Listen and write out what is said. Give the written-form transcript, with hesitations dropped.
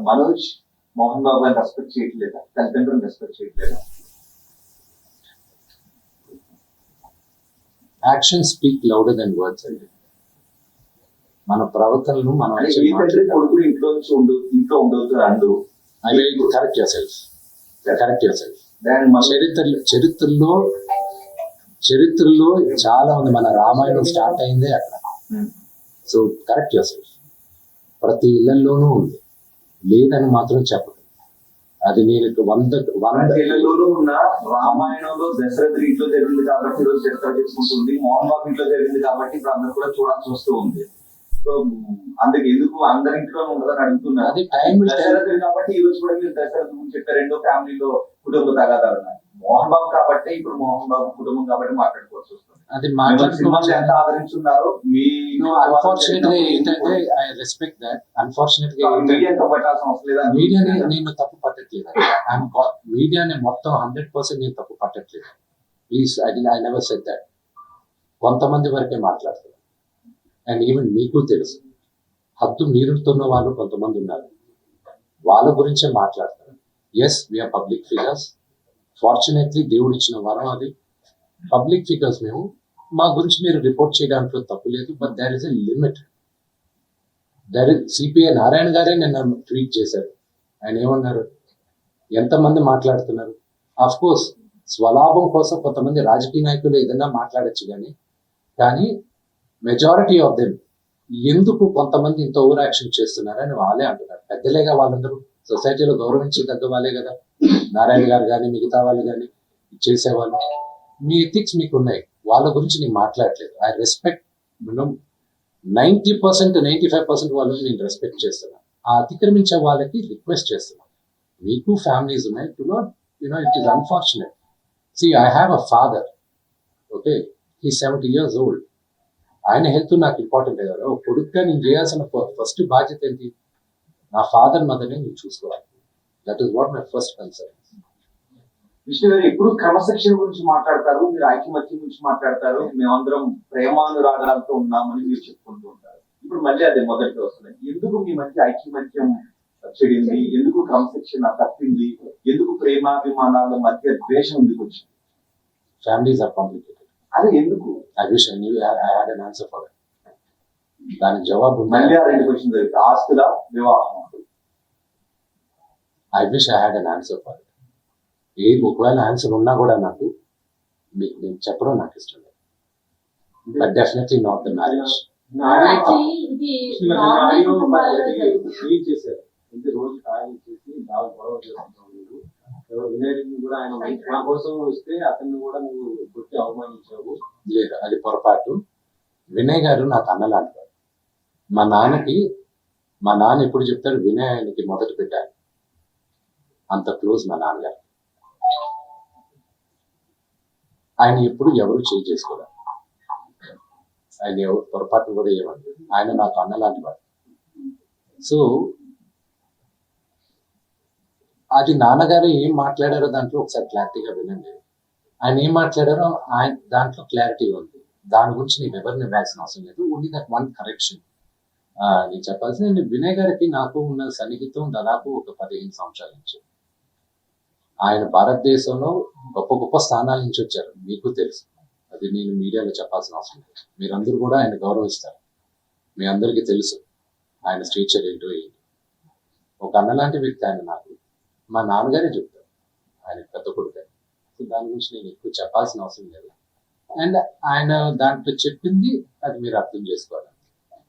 మనోజ్ మోహన్ బాబు గారిని రెస్పెక్ట్ చేయట్లేదా, తల్లిదండ్రులను రెస్పెక్ట్ చేయట్లేదా? Action speak louder than words అండి. మన ప్రవర్తనను మనం కొడుకు ఇంట్లో ఉండొద్దు and. Correct your self, correct your self. చరిత్రలో చాలా ఉంది. మన రామాయణం స్టార్ట్ అయిందే అక్కడ. So correct your self. ప్రతి ఇళ్లలోనూ ఉంది, లేదని మాత్రం చెప్పదు. అది నేను 100 ఇళ్లలోనూ ఉన్న రామాయణంలో దశరథ ఇంట్లో జరిగింది కాబట్టి ఈరోజు చరిత్ర చేసుకుంటుంది. మోహన్ బాబు ఇంట్లో జరిగింది కాబట్టి ఇప్పుడు అందరూ కూడా చూడాల్సి వస్తూ ఉంది. సో అందుకు ఎందుకు అందరి ఇంట్లో ఉండదని అడుగుతున్నారు. అది టైం దశరథుడు కాబట్టి ఈ రోజు కూడా మీరు దశరథ గురించి చెప్పారు. రెండో ఫ్యామిలీలో కుటుంబ తగాదాలు ఉన్నాయి. మోహన్ బాబు కాబట్టి ఇప్పుడు మోహన్ బాబు కుటుంబం కాబట్టి మాట్లాడుకోవాల్సి వస్తుంది. అది ఎంత ఆదరించున్నారు మీ అన్ఫార్చునేట్గా ఏంటంటే ఐ రెస్పెక్ట్ దట్. అన్ఫార్చునేట్గా మీడియాతో పట్టాల్సిన అవసరం లేదా? మీడియాని నేను తప్పు పట్టట్లేదు. మీడియాని మొత్తం 100% నేను తప్పు పట్టట్లేదు. Please, I never said that. కొంతమంది వరకే మాట్లాడతారు. అండ్ ఈవెన్ మీకు తెలుసు, హద్దు మీరుతున్న వాళ్ళు కొంతమంది ఉన్నారు. వాళ్ళ గురించే మాట్లాడతారు. Yes, we are public figures. Fortunately దేవుడు ఇచ్చిన వరం అది. పబ్లిక్ ఫిగర్స్ మేము. మా గురించి మీరు రిపోర్ట్ చేయడానికి తప్పు లేదు. But there is a limit. CPI Narayana గారే నిన్న ట్వీట్ చేశారు. ఆయన ఏమన్నారు? ఎంతమంది మాట్లాడుతున్నారు? ఆఫ్ కోర్స్ స్వలాభం కోసం కొంతమంది రాజకీయ నాయకులు ఏదైనా మాట్లాడచ్చు, కానీ మెజారిటీ ఆఫ్ దెమ్ ఎందుకు కొంతమంది ఇంత ఓవర్ యాక్షన్ చేస్తున్నారని వాళ్ళే అంటున్నారు. పెద్దలేగా వాళ్ళందరూ, సొసైటీలో గౌరవించదగ్గ వాళ్ళే కదా. నారాయణ గారు కానీ మిగతా వాళ్ళు కానీ చేసేవాళ్ళు. మీ ఎథిక్స్ మీకు ఉన్నాయి, వాళ్ళ గురించి నేను మాట్లాడలేదు. ఐ రెస్పెక్ట్ 90%, 95% వాళ్ళని నేను రెస్పెక్ట్ చేస్తున్నాను. ఆ అతిక్రమించే వాళ్ళకి రిక్వెస్ట్ చేస్తున్నాను, మీకు ఫ్యామిలీస్ ఉన్నాయి. To not it is unfortunate. See, I have a father. Okay, he 70 years old. ఆయన హెల్త్ నాకు ఇంపార్టెంట్ కదా. కొడుకుగా నేను చేయాల్సిన ఫస్ట్ బాధ్యత ఏంటి? నా ఫాదర్ మదర్ని నేను చూసుకోవాలి. That is what my first concern. Vishnu గారు ఎప్పుడు క్రమశిక్షణ గురించి మాట్లాడతారు, మీరు ఐకమత్యం గురించి మాట్లాడతారు. మేమందరం ప్రేమానురాగాలతో ఉన్నామని మీరు చెప్పుకుంటూ ఉంటారు. ఇప్పుడు మళ్ళీ అదే మొదటికి వస్తుంది. ఎందుకు మీ మధ్య ఐకమత్యం చెడింది? ఎందుకు క్రమశిక్షణ తప్పింది? ఎందుకు ప్రేమాభిమానాల మధ్య ద్వేషం ఎందుకు వచ్చింది? Families are complicated. అదే ఎందుకు? I wish I knew I had an answer for it. దానికి జవాబు ఉంది. మళ్ళీ ఆ రెండు క్వశ్చన్స్ జరుగుతుంది. ఆస్తుల వివాహం. I wish I had an answer for it. ఒకవేళ ఆన్సర్ ఉన్నా కూడా నాకు నేను చెప్పడం నాకు ఇష్టం లేదు. But definitely not the marriage. రోజు టాయిల్ చేసి బాగా గొడవ చేస్తున్నావు. వినాయకుడిని కూడా ఆయన మా కోసం వస్తే అతన్ని కూడా నువ్వు కొట్టి అవమానించావు. లేదు, అది పొరపాటు. వినయ్ గారు నాకు అన్నలాంటి వాడు. మా నాన్న ఎప్పుడు చెప్తాడు, వినయ్ ఆయనకి మొదట పెట్టాను. అంత క్లోజ్ మా నాన్నగారు. ఆయన ఎప్పుడు ఎవరు చేయి చేసుకోలేదు. ఆయన ఎవరు పొరపాటు కూడా ఏమన్నా. ఆయన నాకు అన్నలాంటి వాడు. సో అది నాన్నగారు ఏం మాట్లాడారో దాంట్లో ఒకసారి క్లారిటీగా వినండి. ఆయన ఏం మాట్లాడారో ఆయన దాంట్లో క్లారిటీ ఉంది. దాని గురించి నేను ఎవరిని ఇవ్వాల్సిన అవసరం లేదు. ఓన్లీ దట్ వన్ కరెక్షన్ నేను చెప్పాల్సింది. వినయ్ గారికి నాకు ఉన్న సన్నిహితం దాదాపు ఒక 15 సంవత్సరాల నుంచి. ఆయన భారతదేశంలో గొప్ప గొప్ప స్థానాల నుంచి వచ్చారు, మీకు తెలుసు. అది నేను మీడియాలో చెప్పాల్సిన అవసరం లేదు. మీరందరూ కూడా ఆయన గౌరవిస్తారు. మీ అందరికీ తెలుసు ఆయన స్టేచర్ ఏంటో ఏంటి. ఒక అన్నలాంటి వ్యక్తి ఆయన నాకు. మా నాన్నగారే చెప్తారు ఆయన పెద్ద కొడుకు. సో దాని గురించి నేను ఎక్కువ చెప్పాల్సిన అవసరం లేదు. అండ్ ఆయన దాంట్లో చెప్పింది అది మీరు అర్థం చేసుకోవాలి.